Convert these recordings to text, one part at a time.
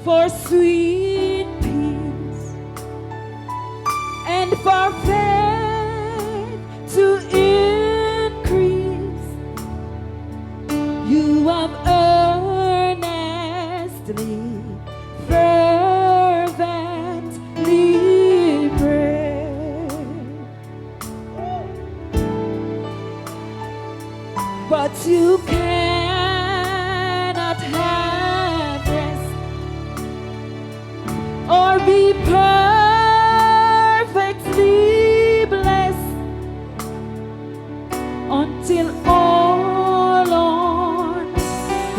for sweet peace and for faith to increase. You have earnestly, fervently prayed, but you cannot have rest or be perfectly blessed until all on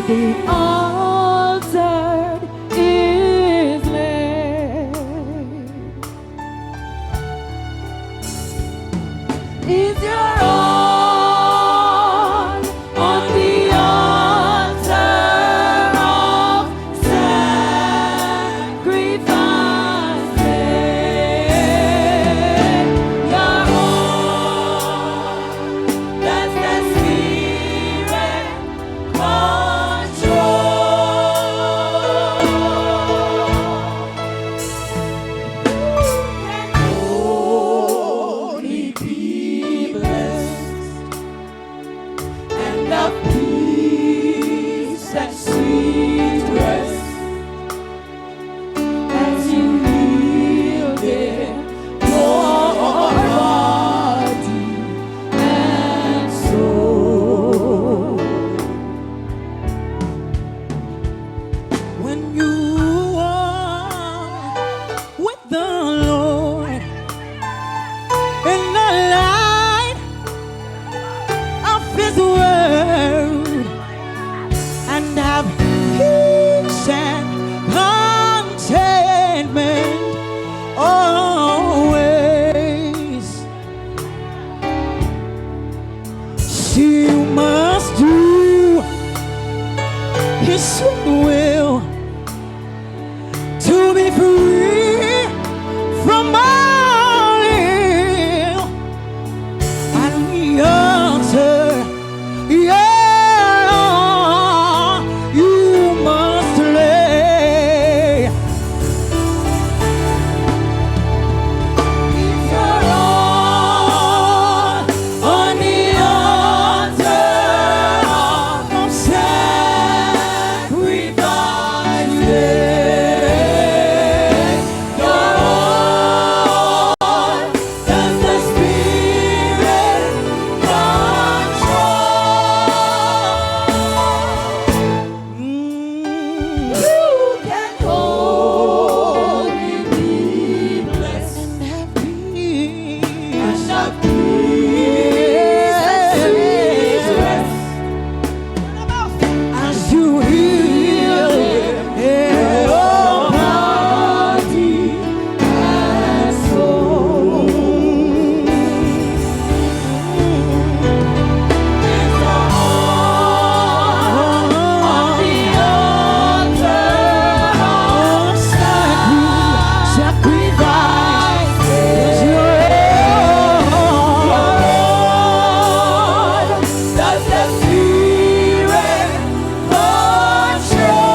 the altar is laid. Is your all on the altar of sacrifice laid? Your all, that's the Spirit control. Only be blessed and the peace and sweet rest as you yielded your body and soul. When you are with the Lord in the light of His word and have peace and contentment always. You must do His sweet will to be free from all ill and the altar. Yeah, you must lay. If you're all on the altar of sacrifice, you're all does the Spirit control. You can only be blessed and have peace and sweet rest as you heal your body and soul. It's all on the altar of sacrifice. Your all does the Spirit control.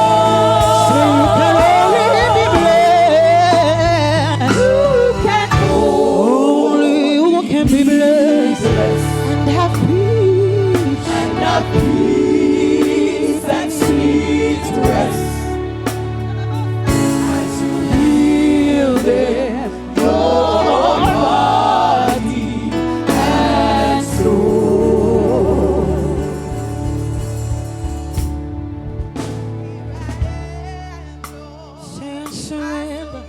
So you can only be blessed. You can be blessed and have peace and sweet rest as you yielded your body and soul. Say I surrender.